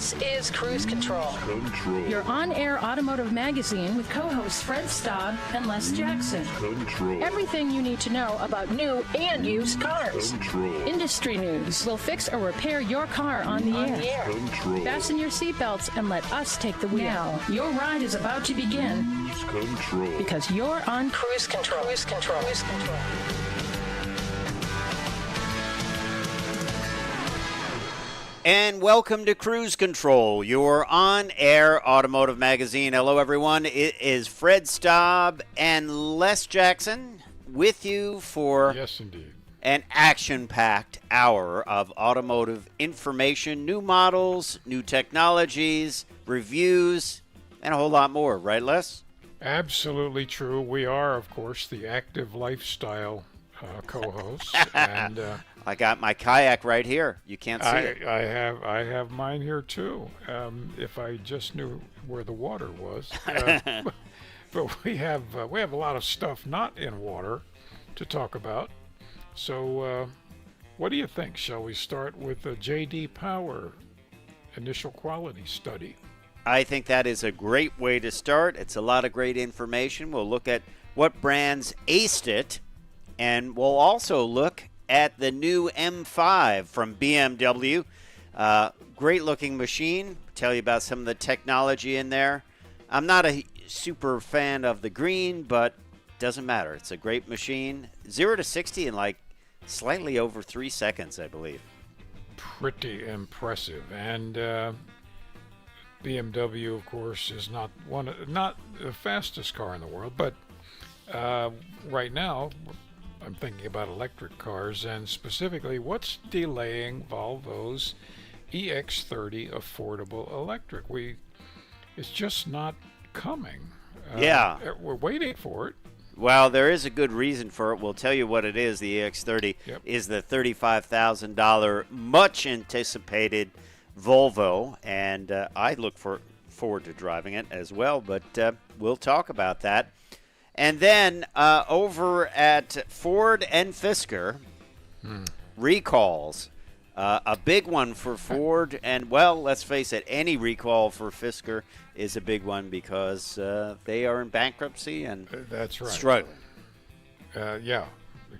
This is Cruise Control. Your on-air automotive magazine with co-hosts Fred Staub and Les Jackson. Everything you need to know about new and used cars. Industry news. We'll fix or repair your car on the air. Fasten your seatbelts and let us take the wheel. Now, your ride is about to begin. Because you're on Cruise Control. Cruise Control. Cruise Control. And welcome to Cruise Control, your on-air automotive magazine. Hello, everyone. It is Fred Staub and Les Jackson with you for an action-packed hour of automotive information, new models, new technologies, reviews, and a whole lot more. Right, Les? Absolutely true. We are, of course, the active lifestyle co-hosts. And I got my kayak right here. You can't see it. I have mine here too. If I just knew where the water was. But we have a lot of stuff not in water to talk about. So what do you think? Shall we start with the J.D. Power initial quality study? I think that is a great way to start. It's a lot of great information. We'll look at what brands aced it, and we'll also look at the new M5 from BMW. Great looking machine. Tell you about some of the technology in there. I'm not a super fan of the green, but doesn't matter. It's a great machine. 0 to 60 in like slightly over 3 seconds, I believe. Pretty impressive. And BMW, of course, is not the fastest car in the world, but right now I'm thinking about electric cars, and specifically what's delaying Volvo's EX30 affordable electric. It's just not coming. Yeah. We're waiting for it. Well, there is a good reason for it. We'll tell you what it is. The EX30 is the $35,000 much anticipated Volvo, and I look forward to driving it as well, but we'll talk about that. And then over at Ford and Fisker, recalls. A big one for Ford, and, well, let's face it, any recall for Fisker is a big one because they are in bankruptcy and that's right. Struggling. Yeah.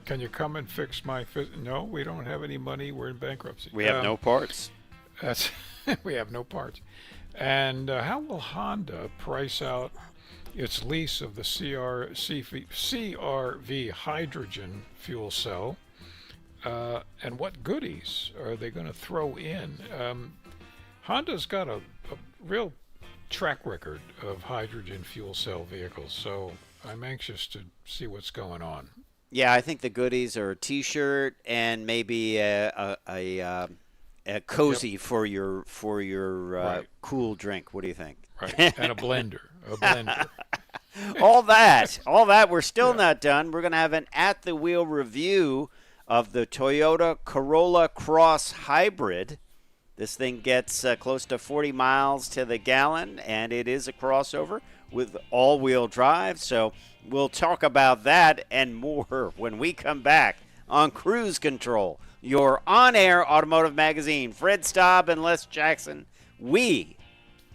Can you come and fix my No, we don't have any money. We're in bankruptcy. We have no parts. We have no parts. And how will Honda price out its lease of the CR-V hydrogen fuel cell, and what goodies are they going to throw in? Honda's got a real track record of hydrogen fuel cell vehicles, so I'm anxious to see what's going on. Yeah, I think the goodies are a T-shirt and maybe a cozy for your right. cool drink. What do you think? Right, and a blender. all that. We're still not done. We're going to have an at-the-wheel review of the Toyota Corolla Cross Hybrid. This thing gets close to 40 miles to the gallon, and it is a crossover with all-wheel drive. So we'll talk about that and more when we come back on Cruise Control, your on-air automotive magazine. Fred Staub and Les Jackson. We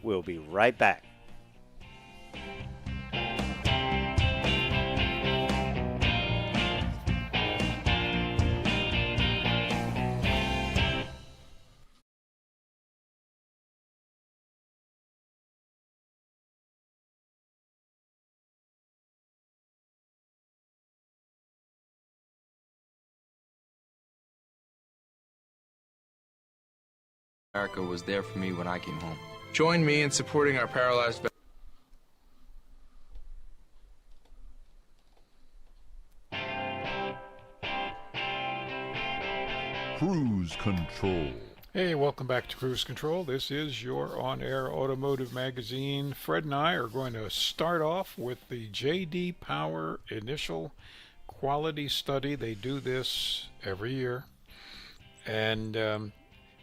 will be right back. America was there for me when I came home. Join me in supporting our paralyzed veterans. Cruise Control. Hey, welcome back to Cruise Control. This is your on-air automotive magazine. Fred and I are going to start off with the J.D. Power initial quality study. They do this every year, and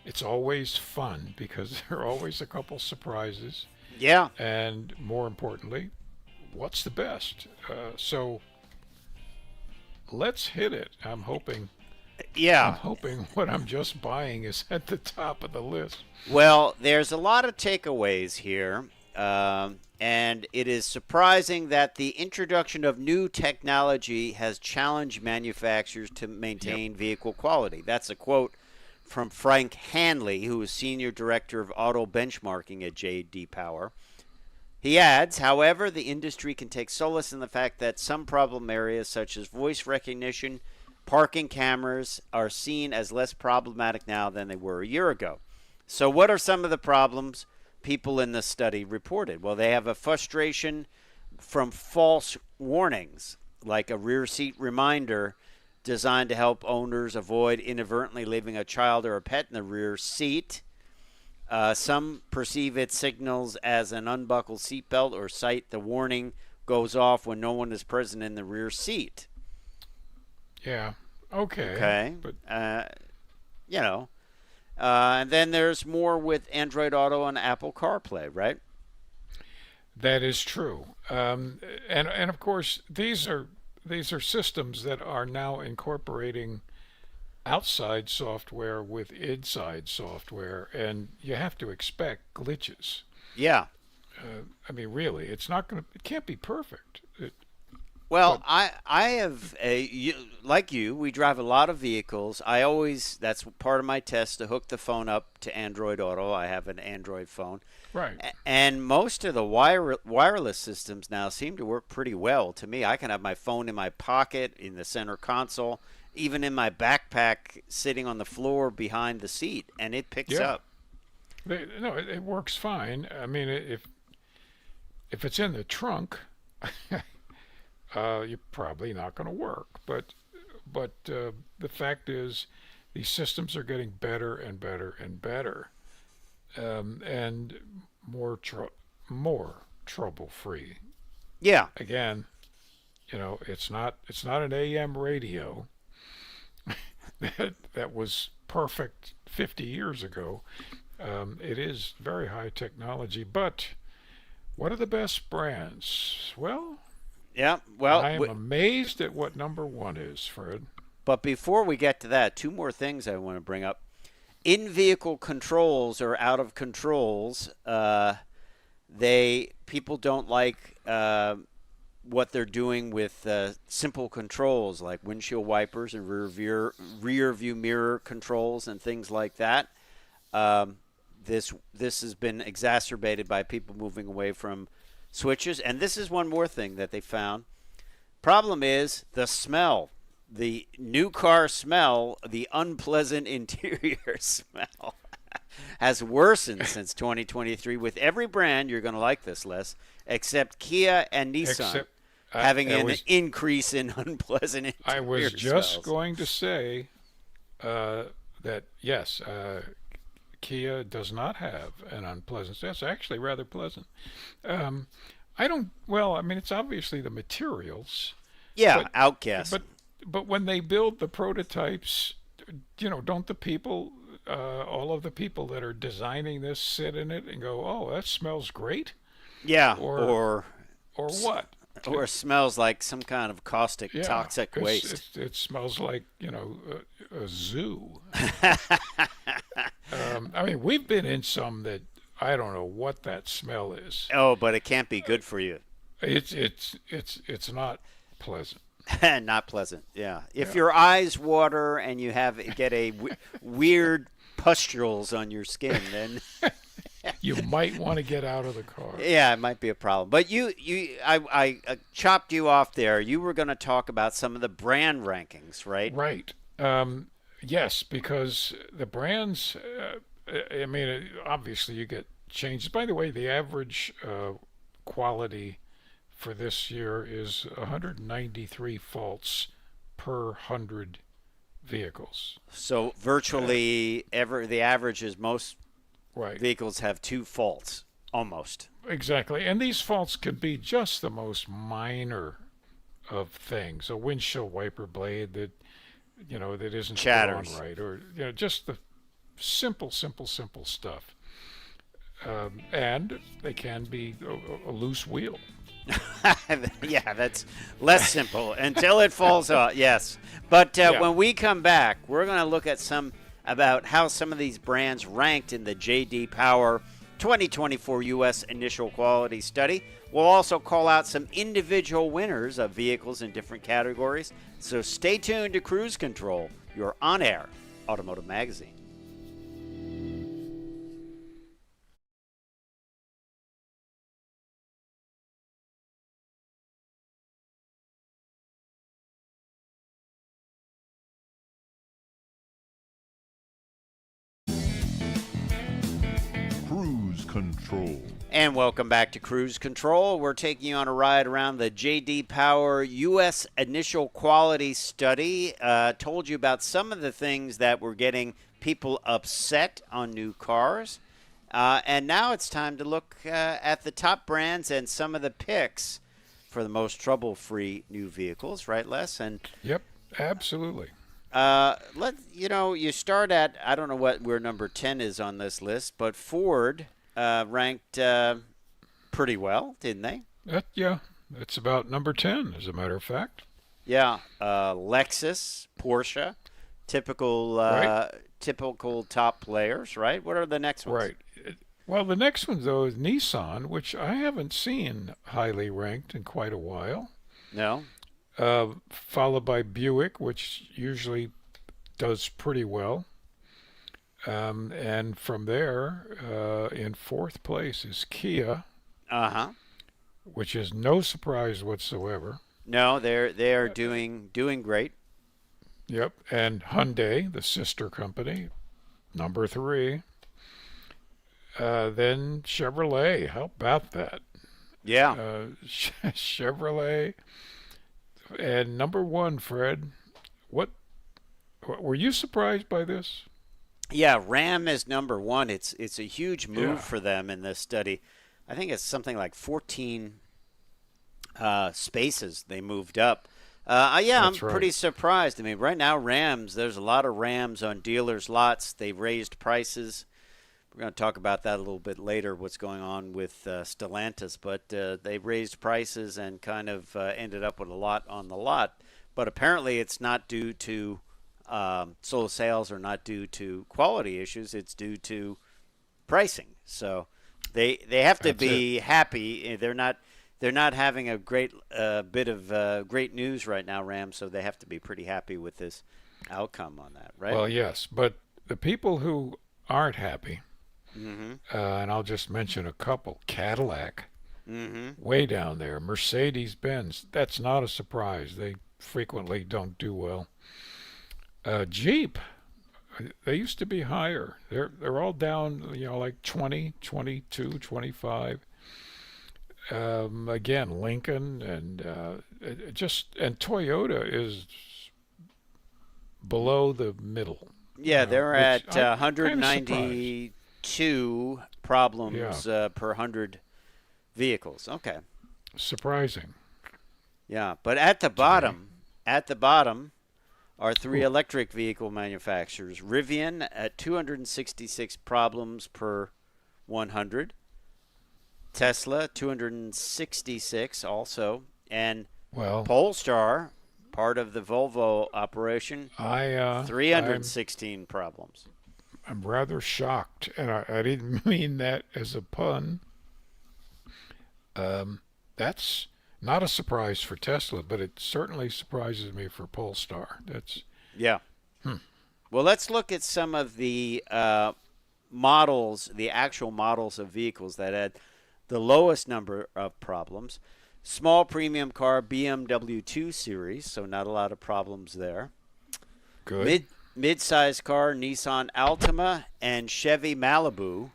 it's always fun because there are always a couple surprises. Yeah. And more importantly, what's the best? So let's hit it. I'm hoping Yeah. I'm hoping what I'm just buying is at the top of the list. Well, there's a lot of takeaways here, and it is surprising that the introduction of new technology has challenged manufacturers to maintain vehicle quality. That's a quote from Frank Hanley, who is Senior Director of Auto Benchmarking at J.D. Power. He adds, however, the industry can take solace in the fact that some problem areas such as voice recognition, parking cameras are seen as less problematic now than they were a year ago. So what are some of the problems people in the study reported? Well, they have a frustration from false warnings, like a rear seat reminder designed to help owners avoid inadvertently leaving a child or a pet in the rear seat. Some perceive its signals as an unbuckled seatbelt or cite the warning goes off when no one is present in the rear seat. Yeah. Okay. Okay. But and then there's more with Android Auto and Apple CarPlay, right? that is true. And of course these are systems that are now incorporating outside software with inside software, and you have to expect glitches. Yeah. I mean, really, it can't be perfect. I have like you, we drive a lot of vehicles. That's part of my test, to hook the phone up to Android Auto. I have an Android phone. Right. And most of the wireless systems now seem to work pretty well. To me, I can have my phone in my pocket, in the center console, even in my backpack sitting on the floor behind the seat, and it picks up. It works fine. I mean, if it's in the trunk, you're probably not going to work. But the fact is, these systems are getting better and better and better, and more trouble-free. Yeah. Again, it's not an AM radio that was perfect 50 years ago. It is very high technology, but what are the best brands? Well, yeah. Well, I am amazed at what number one is, Fred. But before we get to that, two more things I want to bring up. In-vehicle controls or out of controls. People don't like what they're doing with simple controls like windshield wipers and rear view mirror controls and things like that. This has been exacerbated by people moving away from switches. And this is one more thing that they found. Problem is the smell. The new car smell, the unpleasant interior smell, has worsened since 2023. With every brand, you're going to like this, Les, except Kia and Nissan having an increase in unpleasant interior I was just smells. going to say that, yes, Kia does not have an unpleasant. That's actually rather pleasant. It's obviously the materials. Yeah, outcast. But when they build the prototypes, don't the people, all of the people that are designing this, sit in it and go, "Oh, that smells great"? Yeah, or what? Or smells like some kind of caustic, toxic waste. It smells like a zoo. We've been in some that I don't know what that smell is. Oh, but it can't be good for you. It's not pleasant. Not pleasant. Yeah. If your eyes water and you get a weird pustules on your skin, then you might want to get out of the car. Yeah, it might be a problem. But I chopped you off there. You were going to talk about some of the brand rankings, right? Right. Yes, because the brands. Obviously you get changes. By the way, the average quality for this year is 193 faults per 100 vehicles. So virtually the average is most vehicles have 2 faults, almost. Exactly. And these faults could be just the most minor of things. A windshield wiper blade that isn't chatters put on right, or just the simple stuff. And they can be a loose wheel. Yeah, that's less simple until it falls off. Yes, but when we come back, we're going to look at about how some of these brands ranked in the J.D. Power 2024 U.S. Initial Quality Study. We'll also call out some individual winners of vehicles in different categories. So stay tuned to Cruise Control, your on-air automotive magazine. Cruise Control. And welcome back to Cruise Control. We're taking you on a ride around the J.D. Power U.S. Initial Quality Study. Told you about some of the things that were getting people upset on new cars. And now it's time to look at the top brands and some of the picks for the most trouble-free new vehicles, right, Les? And Yep, absolutely. you start at, I don't know where number 10 is on this list, but Ford ranked pretty well, didn't they? Yeah, it's about number 10, as a matter of fact. Yeah, Lexus, Porsche, typical top players, right? What are the next ones? Right. Well, the next one, though, is Nissan, which I haven't seen highly ranked in quite a while. No? Followed by Buick, which usually does pretty well. And from there, in fourth place is Kia, which is no surprise whatsoever. No, they are doing great. Yep, and Hyundai, the sister company, number 3. Then Chevrolet, how about that? Yeah. Chevrolet, and number 1, Fred. What were you surprised by this? Yeah, Ram is number 1. It's a huge move for them in this study. I think it's something like 14 spaces they moved up. I'm pretty surprised. I mean, right now, there's a lot of Rams on dealers' lots. They've raised prices. We're going to talk about that a little bit later, what's going on with Stellantis. But they raised prices and kind of ended up with a lot on the lot. But apparently it's not due to slow sales or not due to quality issues. It's due to pricing. So they have to be happy. They're not having a great bit of great news right now, Ram, so they have to be pretty happy with this outcome on that, right? Well, yes, but the people who aren't happy, and I'll just mention a couple. Cadillac, way down there. Mercedes-Benz, that's not a surprise. They frequently don't do well. Jeep, they used to be higher. They're all down, like 20, 22, 25. Again, Lincoln and Toyota is below the middle. Yeah, they're at 192 problems per 100 vehicles. Okay. Surprising. Yeah, but at the bottom are 3 electric vehicle manufacturers. Rivian at 266 problems per 100. Tesla, 266 also. And Polestar, part of the Volvo operation, 316 problems. I'm rather shocked, and I didn't mean that as a pun. That's not a surprise for Tesla, but it certainly surprises me for Polestar. Well, let's look at some of the models, the actual models of vehicles that had the lowest number of problems. Small premium car, BMW 2 Series, so not a lot of problems there. Good. Mid-size car, Nissan Altima and Chevy Malibu.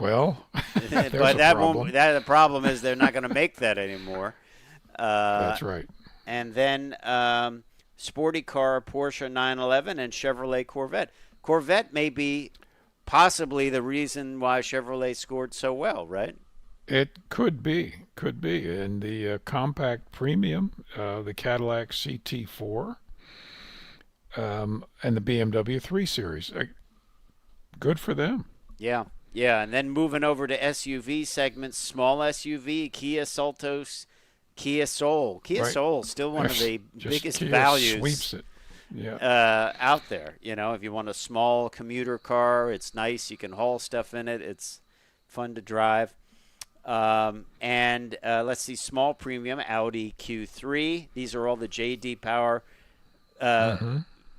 Well, but the problem is they're not going to make that anymore. That's right. And then sporty car, Porsche 911 and Chevrolet Corvette. Corvette may be possibly the reason why Chevrolet scored so well, right? It could be. And the compact premium, the Cadillac CT4, and the BMW 3 Series. Good for them. Yeah, yeah, and then moving over to SUV segments, small SUV, Kia Seltos, Kia Soul. Kia Right. Soul, still one of the Just biggest Kia values sweeps it. Yeah. out there. You know, if you want a small commuter car, it's nice. You can haul stuff in it. It's fun to drive. And let's see, small premium, Audi Q3. These are all the JD Power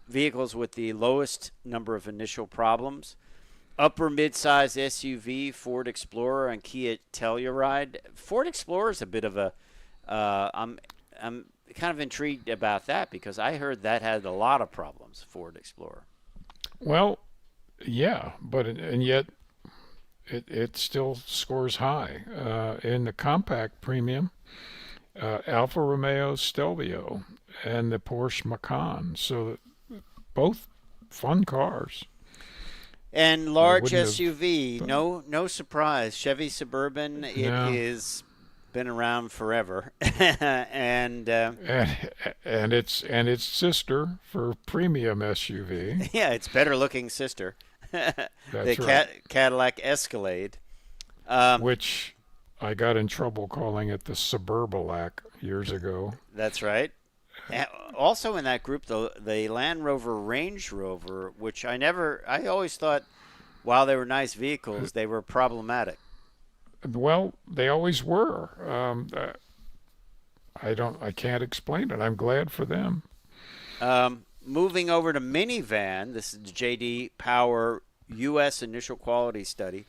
vehicles with the lowest number of initial problems. Upper midsize SUV, Ford Explorer and Kia Telluride. Ford Explorer is a bit of a I'm kind of intrigued about that because I heard that had a lot of problems, Ford Explorer. Well, yeah, but and yet it still scores high. In the compact premium, Alfa Romeo Stelvio and the Porsche Macan. So both fun cars. And large SUV, no surprise. Chevy Suburban, it has been around forever, and its sister for premium SUV. Yeah, its better looking sister, That's the right. Cadillac Escalade, which I got in trouble calling it the Suburbalac years ago. That's right. Also in that group, the Land Rover Range Rover, which I always thought, while they were nice vehicles, they were problematic. Well, they always were. I can't explain it. I'm glad for them. Moving over to minivan, this is the JD Power U.S. Initial Quality Study.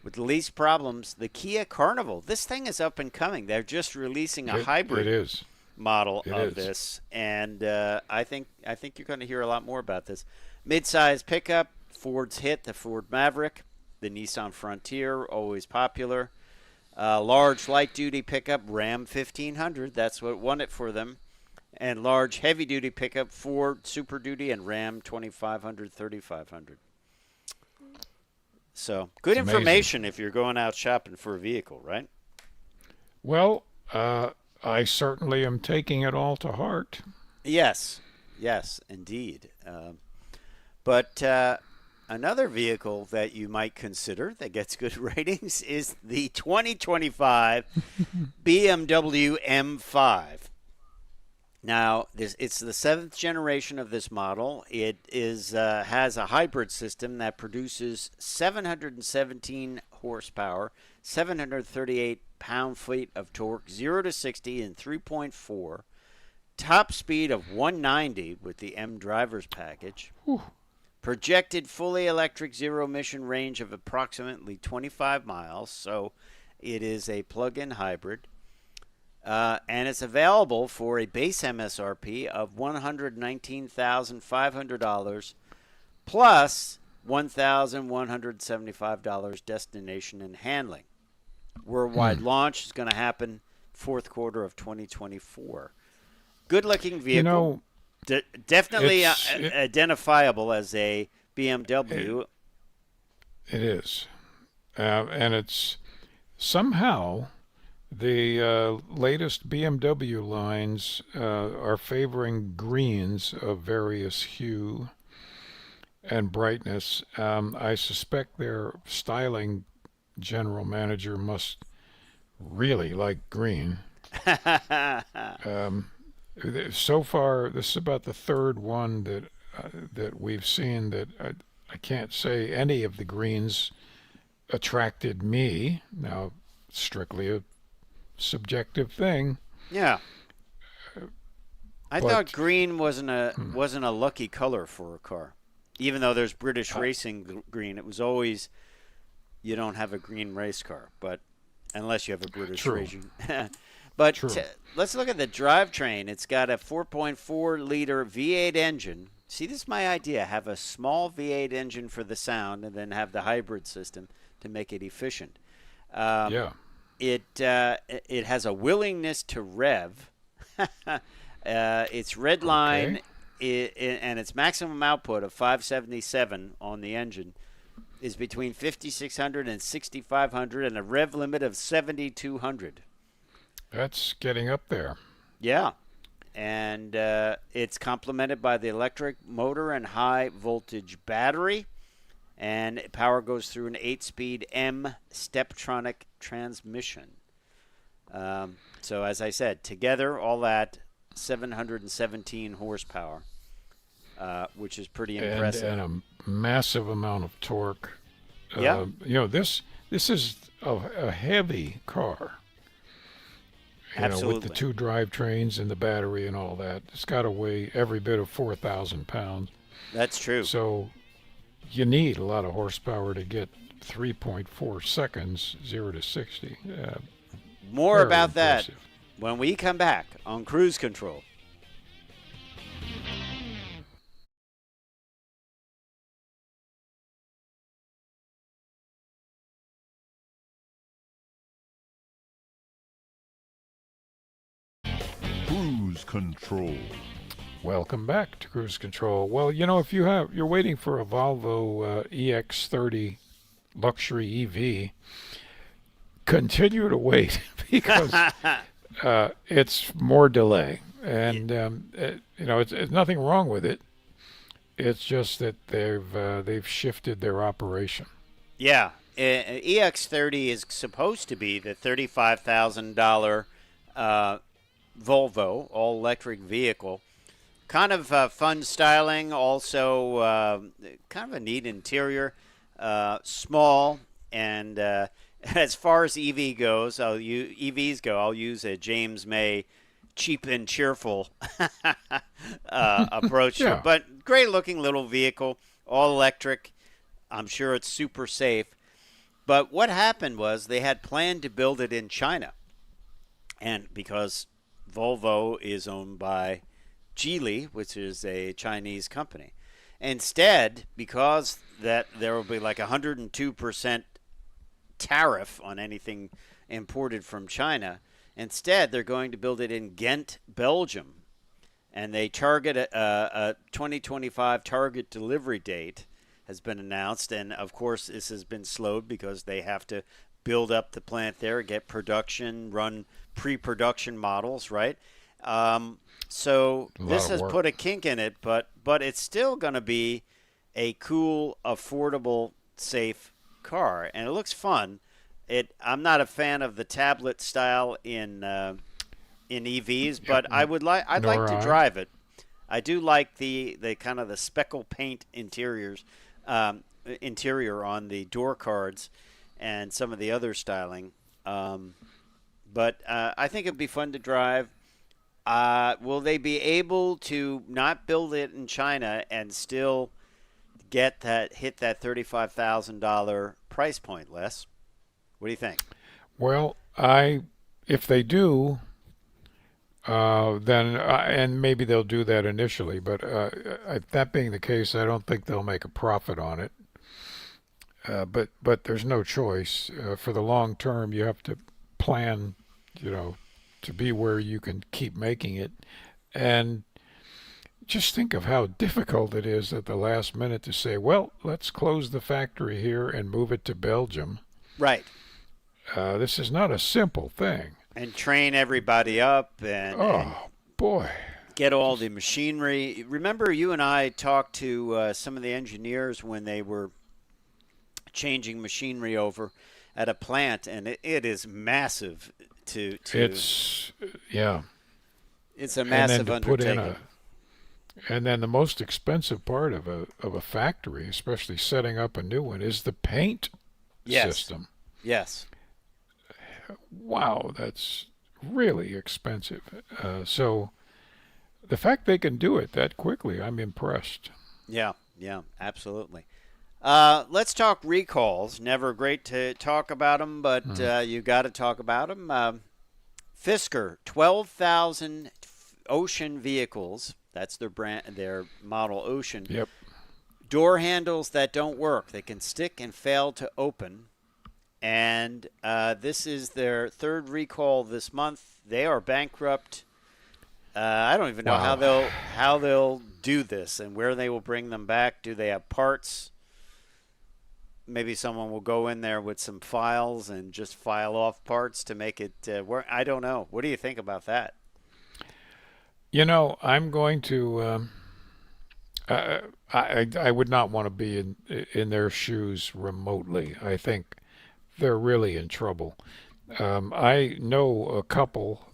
With the least problems, the Kia Carnival. This thing is up and coming. They're just releasing a hybrid model of this, and I think you're going to hear a lot more about this. Mid-size pickup, Ford's hit, the Ford Maverick, the Nissan Frontier, always popular. Large light-duty pickup, Ram 1500, that's what won it for them. And large heavy-duty pickup, Ford Super Duty and Ram 2500, 3500. So, good information if you're going out shopping for a vehicle, right? Well, I certainly am taking it all to heart. Yes, indeed. But another vehicle that you might consider that gets good ratings is the 2025 BMW M5. Now, it's the 7th generation of this model. It has a hybrid system that produces 717 horsepower, 738 pound-feet of torque, 0 to 60 in 3.4, top speed of 190 with the M driver's package, projected fully electric zero-emission range of approximately 25 miles, so it is a plug-in hybrid. And it's available for a base MSRP of $119,500 plus $1,175 destination and handling. Worldwide launch is going to happen fourth quarter of 2024. Good-looking vehicle. Definitely identifiable as a BMW. It is. And it's somehow the latest BMW lines are favoring greens of various hue and brightness. I suspect their styling general manager must really like green. So far, this is about the third one that we've seen that I can't say any of the greens attracted me. Now, strictly a subjective thing. Yeah. I thought green wasn't a lucky color for a car. Even though there's British racing green, it was always you don't have a green race car, but unless you have a British racing. But let's look at the drivetrain. It's got a 4.4-liter V8 engine. See, this is my idea. Have a small V8 engine for the sound and then have the hybrid system to make it efficient. It has a willingness to rev. Its red line and its maximum output of 577 on the engine is between 5,600 and 6,500 and a rev limit of 7,200. That's getting up there. Yeah. And it's complemented by the electric motor and high voltage battery. and power goes through an 8-speed M Steptronic transmission. So as I said, together, all that 717 horsepower, which is pretty impressive. And a massive amount of torque. Yeah. This is a heavy car. Absolutely. With the 2 drivetrains and the battery and all that. It's got to weigh every bit of 4,000 pounds. That's true. So you need a lot of horsepower to get 3.4 seconds, 0 to 60. More very about impressive. that when we come back on Cruise Control. Cruise Control. Welcome back to Cruise Control. Well, if you're waiting for a Volvo EX30 luxury EV, continue to wait because it's more delay, and it's nothing wrong with it. It's just that they've shifted their operation. Yeah, EX30 is supposed to be the $35,000 Volvo all-electric vehicle. Kind of fun styling, also kind of a neat interior, small, and as far as EVs go, I'll use a James May cheap and cheerful approach. Yeah. But great-looking little vehicle, all-electric. I'm sure it's super safe. But what happened was they had planned to build it in China. And because Volvo is owned by Geely, which is a Chinese company. Instead, because that there will be like 102% tariff on anything imported from China, instead they're going to build it in Ghent, Belgium. And they target a 2025 target delivery date has been announced. And, of course, this has been slowed because they have to build up the plant there, get production, run pre-production models, right? So this has put a kink in it, but it's still going to be a cool, affordable, safe car, and it looks fun. I'm not a fan of the tablet style in EVs, but I'd like to drive it. I do like the kind of the speckle paint interior on the door cards and some of the other styling. But I think it'd be fun to drive. Will they be able to not build it in China and still hit that $35,000 price point, Les? What do you think? Well, if they do, then and maybe they'll do that initially. But that being the case, I don't think they'll make a profit on it. But there's no choice. For the long term, you have to plan, to be where you can keep making it. And just think of how difficult it is at the last minute to say, well, let's close the factory here and move it to Belgium. Right. This is not a simple thing. And train everybody up and boy, get all the machinery. Remember, you and I talked to some of the engineers when they were changing machinery over at a plant, and it is massive. It's a massive undertaking. And then the most expensive part of a factory, especially setting up a new one, is the paint system. Yes. Wow, that's really expensive. So the fact they can do it that quickly, I'm impressed. Yeah, absolutely. Let's talk recalls. Never great to talk about them, but you got to talk about them. Fisker, 12,000 Ocean vehicles. That's their brand, their model Ocean. Yep. Door handles that don't work. They can stick and fail to open. And this is their third recall this month. They are bankrupt. I don't even know how they'll do this and where they will bring them back. Do they have parts? Maybe someone will go in there with some files and just file off parts to make it work. I don't know. What do you think about that? I'm going to I would not want to be in their shoes remotely. I think they're really in trouble. I know a couple.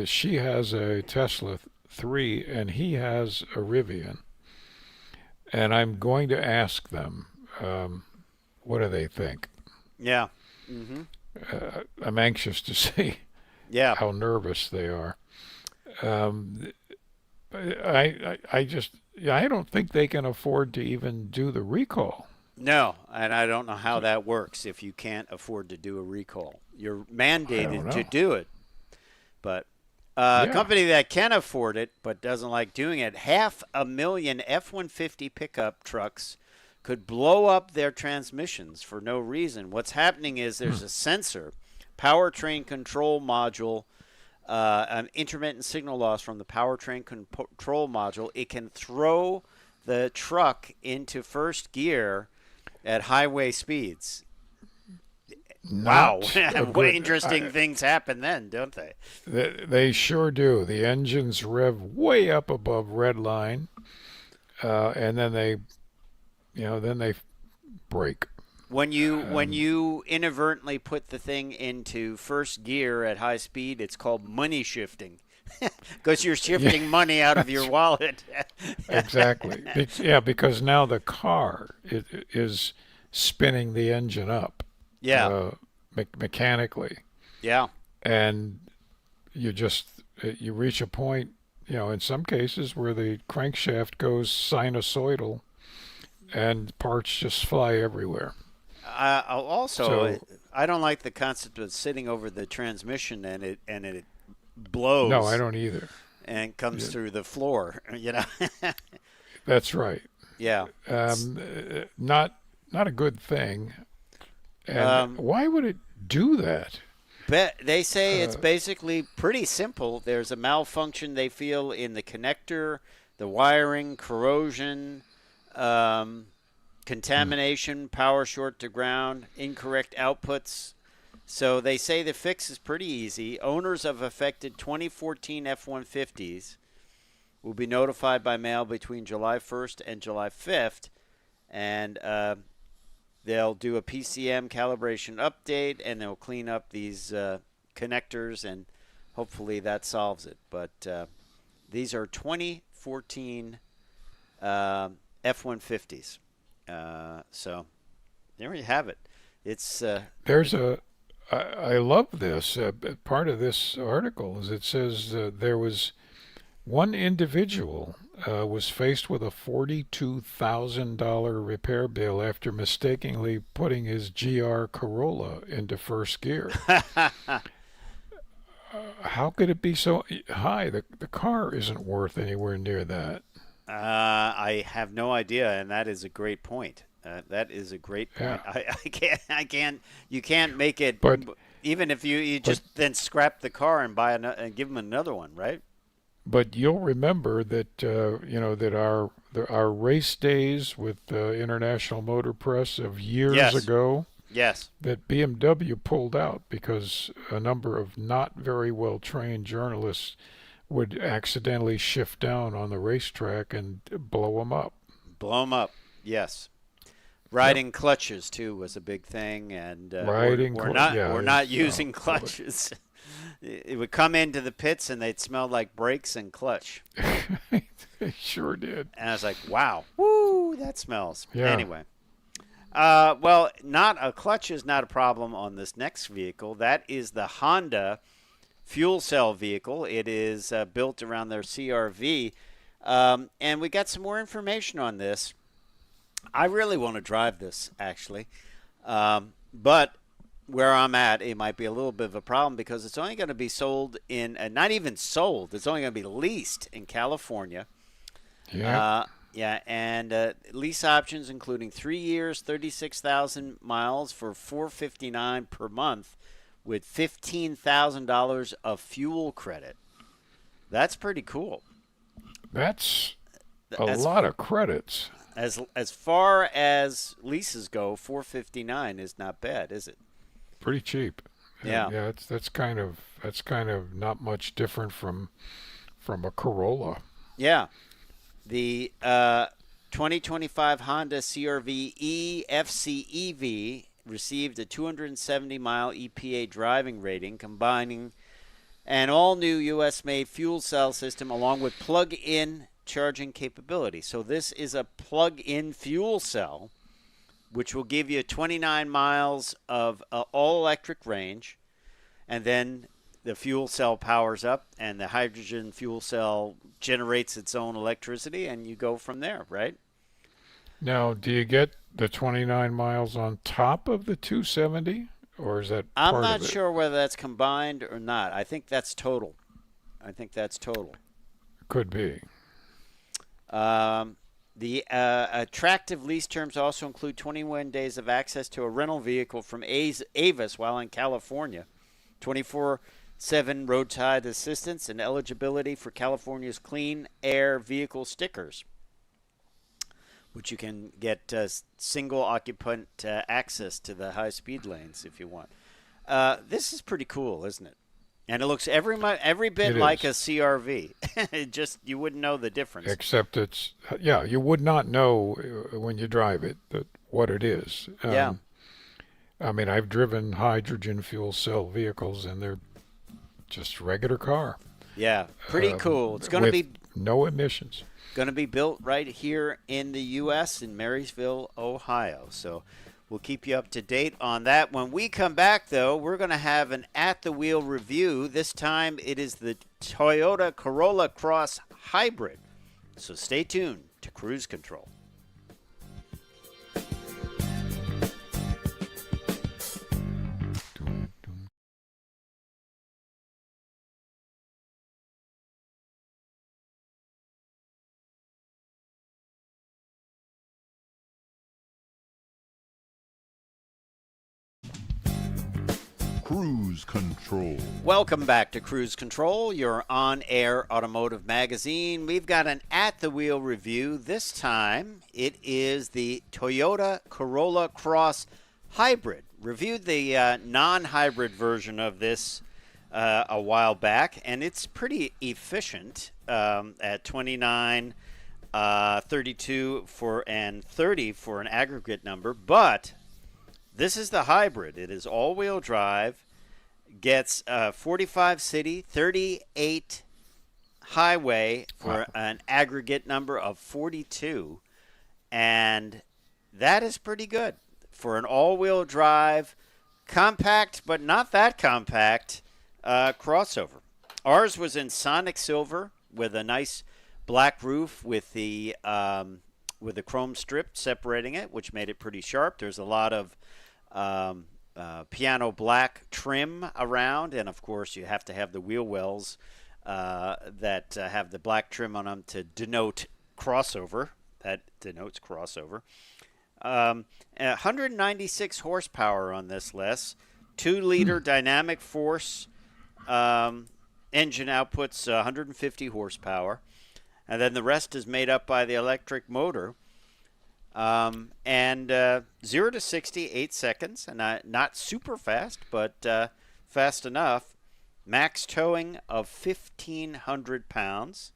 She has a Tesla 3 and he has a Rivian. And I'm going to ask them, what do they think? Yeah. Mm-hmm. I'm anxious to see how nervous they are. I don't think they can afford to even do the recall. No, and I don't know how that works if you can't afford to do a recall. You're mandated to do it. But a company that can afford it but doesn't like doing it, 500,000 F-150 pickup trucks could blow up their transmissions for no reason. What's happening is there's a sensor, powertrain control module, an intermittent signal loss from the powertrain control module. It can throw the truck into first gear at highway speeds. Wow. What interesting things happen then, don't they? They sure do. The engines rev way up above red line, and then they break. When you inadvertently put the thing into first gear at high speed, it's called money shifting, because you're shifting money out of your wallet. Exactly. Because now the car is spinning the engine up. Yeah. Mechanically. Yeah. And you reach a point, in some cases where the crankshaft goes sinusoidal and parts just fly everywhere. I don't like the concept of sitting over the transmission and it blows. No, I don't either. And comes through the floor, That's right. Yeah. Not a good thing. And why would it do that? They say it's basically pretty simple. There's a malfunction they feel in the connector, the wiring, corrosion, contamination, power short to ground, incorrect outputs. So they say the fix is pretty easy. Owners of affected 2014 F-150s will be notified by mail between July 1st and July 5th. And they'll do a PCM calibration update, and they'll clean up these connectors, and hopefully that solves it. But these are 2014 F-150s. So there you have it. It's I love this. Part of this article is it says there was one individual was faced with a $42,000 repair bill after mistakenly putting his GR Corolla into first gear. How could it be so high? The car isn't worth anywhere near that. I have no idea, and that is a great point. That is a great point. Yeah. You can't make it. But even if you just then scrap the car and buy and give them another one, right? But you'll remember that that our race days with International Motor Press of years ago. Yes. That BMW pulled out because a number of not very well trained journalists would accidentally shift down on the racetrack and blow them up. Blow them up. Yes. Riding clutches too was a big thing, and we're not using clutches. It would come into the pits and they'd smell like brakes and clutch. They sure did. And I was like, wow, woo, that smells. Yeah. Anyway. Well, a clutch is not a problem on this next vehicle. That is the Honda fuel cell vehicle. It is built around their CR-V. And we got some more information on this. I really want to drive this, actually. But where I'm at, it might be a little bit of a problem because it's only going to be sold in, not even sold, it's only going to be leased in California. Yeah. And lease options including 3 years, 36,000 miles for $459 per month with $15,000 of fuel credit. That's pretty cool. That's a lot of credits. As far as leases go, $459 is not bad, is it? Pretty cheap. Yeah. Yeah, that's kind of not much different from a Corolla. Yeah. The 2025 Honda CR-V FCEV received a 270-mile EPA driving rating, combining an all-new U.S.-made fuel cell system along with plug-in charging capability. So this is a plug-in fuel cell, which will give you 29 miles of all-electric range, and then the fuel cell powers up, and the hydrogen fuel cell generates its own electricity, and you go from there, right? Now, do you get the 29 miles on top of the 270, or is that part I'm of not it? sure whether that's combined or not. I think that's total. Could be. The attractive lease terms also include 21 days of access to a rental vehicle from Avis while in California, 24/7 roadside assistance, and eligibility for California's Clean Air Vehicle stickers, which you can get single occupant access to the high speed lanes if you want. This is pretty cool, isn't it? And it looks every bit like a CR-V. It just, you wouldn't know the difference. Except it's, yeah, you would not know when you drive it what it is. Yeah. I mean, I've driven hydrogen fuel cell vehicles, and they're just regular car. Yeah, pretty cool. It's going to be no emissions. Going to be built right here in the U.S. in Marysville, Ohio. So we'll keep you up to date on that. When we come back, though, we're going to have an at-the-wheel review. This time it is the Toyota Corolla Cross Hybrid. So stay tuned to Cruise Control. Cruise Control. Welcome back to Cruise Control, your on-air automotive magazine. We've got an at-the-wheel review. This time, it is the Toyota Corolla Cross Hybrid. Reviewed the non-hybrid version of this a while back, and it's pretty efficient at 29, 32 and 30 for an aggregate number, but this is the hybrid. It is all-wheel drive, gets 45 city, 38 highway for an aggregate number of 42, and that is pretty good for an all-wheel drive, compact but not that compact crossover. Ours was in Sonic Silver with a nice black roof with the chrome strip separating it, which made it pretty sharp. There's a lot of piano black trim around, and of course you have to have the wheel wells that have the black trim on them to denote crossover. That denotes crossover. 196 horsepower on this, Les. 2-liter dynamic force engine outputs 150 horsepower, and then the rest is made up by the electric motor. 0 to 60, 8 seconds, and not super fast, but fast enough. Max towing of 1,500 pounds,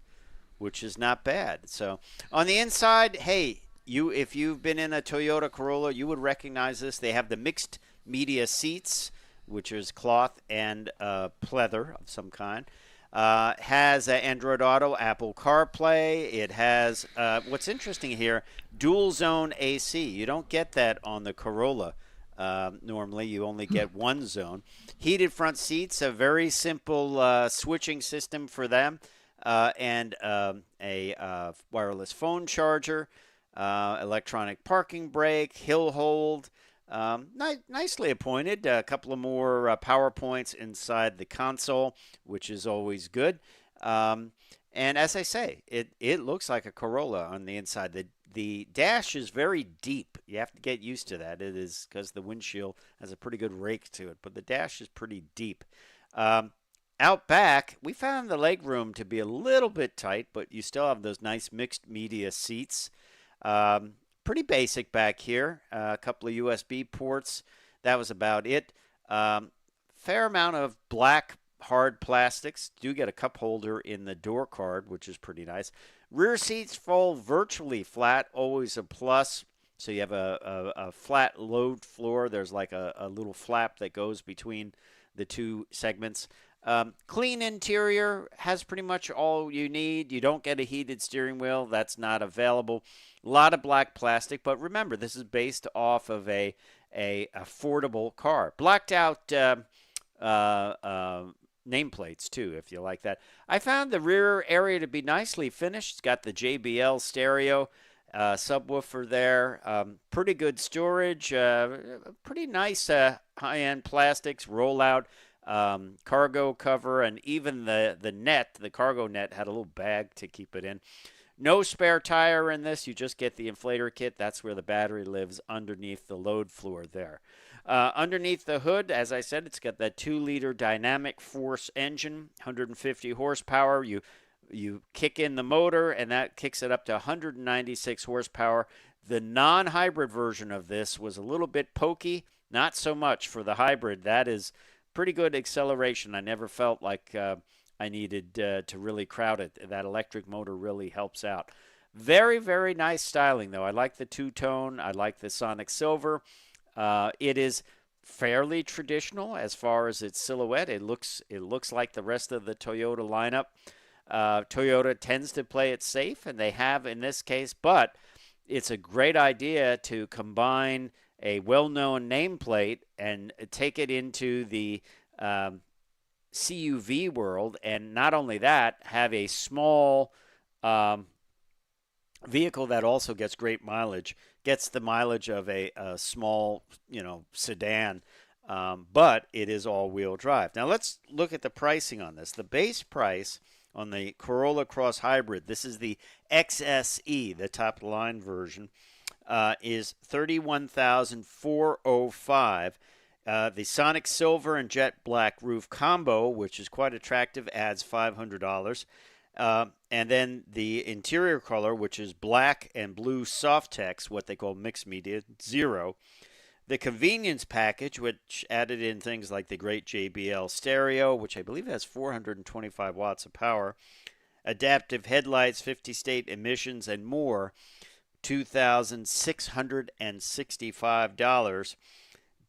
which is not bad. So on the inside, hey, if you've been in a Toyota Corolla, you would recognize this. They have the mixed media seats, which is cloth and pleather of some kind. Has Android Auto, Apple CarPlay. It has, what's interesting here, dual zone AC. You don't get that on the Corolla. Normally, you only get one zone. Heated front seats, a very simple switching system for them, and a wireless phone charger, electronic parking brake, hill hold. Nicely appointed. A couple of more power points inside the console, which is always good. And as I say, it looks like a Corolla on the inside. The dash is very deep. You have to get used to that. It is because the windshield has a pretty good rake to it, but the dash is pretty deep. Out back, we found the legroom to be a little bit tight, but you still have those nice mixed media seats. Pretty basic back here. A couple of USB ports. That was about it. Fair amount of black hard plastics. Do get a cup holder in the door card, which is pretty nice. Rear seats fall virtually flat, always a plus. So you have a flat load floor. There's like a little flap that goes between the two segments. Clean interior, has pretty much all you need. You don't get a heated steering wheel. That's not available. A lot of black plastic, but remember, this is based off of a affordable car. Blacked out nameplates too, if you like that. I found the rear area to be nicely finished. It's got the JBL stereo, subwoofer there, pretty good storage, pretty nice high-end plastics, rollout, cargo cover, and even the cargo net had a little bag to keep it in. No spare tire in this. You just get the inflator kit. That's where the battery lives, underneath the load floor there. Underneath the hood, as I said, it's got that 2-liter dynamic force engine, 150 horsepower. You kick in the motor, and that kicks it up to 196 horsepower. The non-hybrid version of this was a little bit pokey. Not so much for the hybrid. That is pretty good acceleration. I never felt like I needed to really crowd it. That electric motor really helps out. Very, very nice styling, though. I like the two-tone. I like the Sonic Silver. It is fairly traditional as far as its silhouette. It looks like the rest of the Toyota lineup. Toyota tends to play it safe, and they have in this case, but it's a great idea to combine a well-known nameplate and take it into the CUV world, and not only that, have a small vehicle that also gets great mileage, gets the mileage of a small, sedan, but it is all-wheel drive. Now let's look at the pricing on this. The base price on the Corolla Cross Hybrid, this is the XSE, the top-line version, is $31,405. The Sonic Silver and Jet Black Roof Combo, which is quite attractive, adds $500. And then the interior color, which is black and blue Softex, what they call mixed media, $0. The convenience package, which added in things like the great JBL stereo, which I believe has 425 watts of power, adaptive headlights, 50-state emissions, and more, $2,665.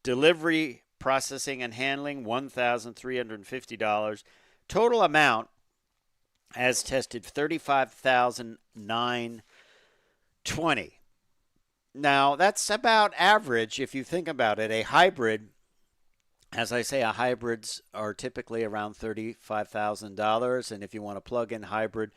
Delivery, processing, and handling, $1,350. Total amount, as tested, $35,920. Now, that's about average if you think about it. A hybrid, as I say, hybrids are typically around $35,000. And if you want a plug-in hybrid,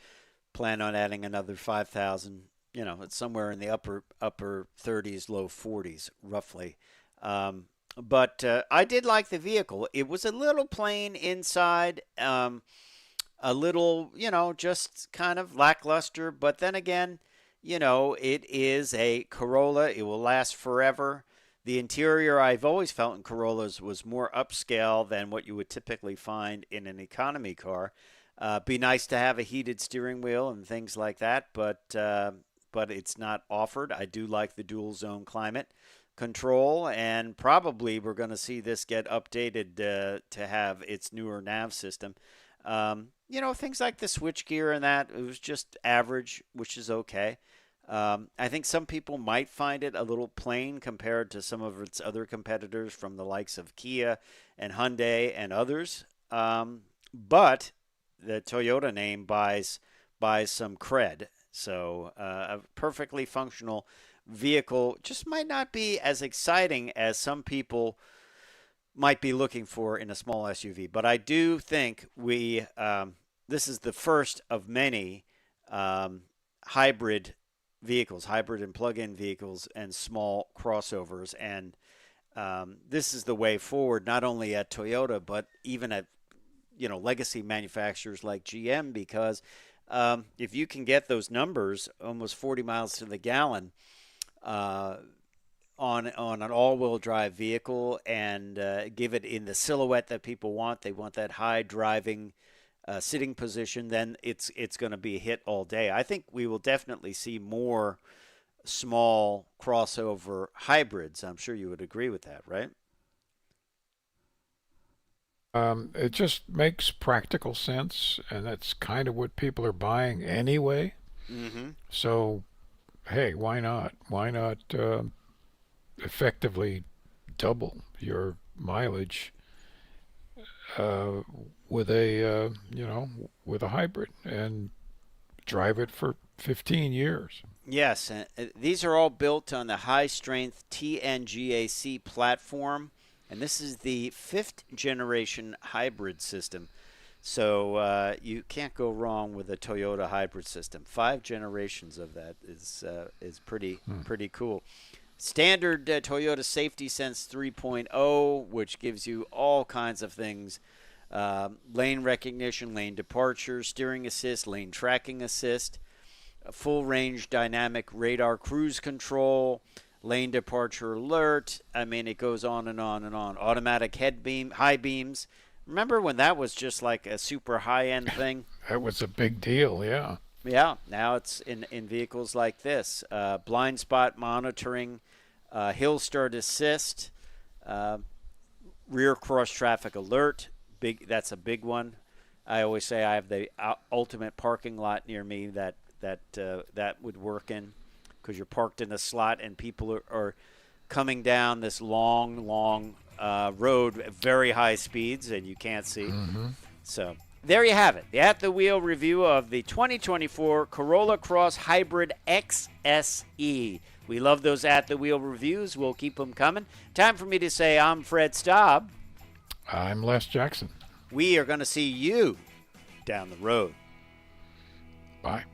plan on adding another $5,000. It's somewhere in the upper 30s, low 40s, roughly. But I did like the vehicle. It was a little plain inside, a little, just kind of lackluster. But then again, it is a Corolla. It will last forever. The interior, I've always felt in Corollas, was more upscale than what you would typically find in an economy car. Be nice to have a heated steering wheel and things like that, but it's not offered. I do like the dual zone climate control, and probably we're going to see this get updated to have its newer nav system. Things like the switchgear and that, it was just average, which is okay. I think some people might find it a little plain compared to some of its other competitors from the likes of Kia and Hyundai and others. But the Toyota name buys some cred. So a perfectly functional vehicle just might not be as exciting as some people might be looking for in a small SUV. But I do think this is the first of many hybrid vehicles, hybrid and plug-in vehicles, and small crossovers. And this is the way forward, not only at Toyota, but even at legacy manufacturers like GM, because if you can get those numbers, almost 40 miles to the gallon, on an all-wheel drive vehicle, and give it in the silhouette that people want. They want that high driving sitting position. Then it's going to be a hit all day. I think we will definitely see more small crossover hybrids. I'm sure you would agree with that, right? It just makes practical sense, and that's kind of what people are buying anyway. So, hey, why not? Why not effectively double your mileage with a with a hybrid and drive it for 15 years? Yes, these are all built on the high-strength TNGAC platform, and this is the 5th generation hybrid system. So you can't go wrong with a Toyota hybrid system. 5 generations of that is pretty cool. Standard Toyota Safety Sense 3.0, which gives you all kinds of things. Lane recognition, lane departure, steering assist, lane tracking assist, full range dynamic radar cruise control, lane departure alert. I mean, it goes on and on and on. Automatic high beams. Remember when that was just like a super high-end thing? That was a big deal, yeah. Yeah, now it's in vehicles like this. Blind spot monitoring, hill start assist, rear cross traffic alert. That's a big one. I always say I have the ultimate parking lot near me that would work in, because you're parked in a slot and people are coming down this long road at very high speeds and you can't see. So there you have it. The At the Wheel review of the 2024 Corolla Cross Hybrid XSE. We love those At the Wheel reviews. We'll keep them coming. Time for me to say I'm Fred Staub. I'm Les Jackson. We are going to see you down the road. Bye.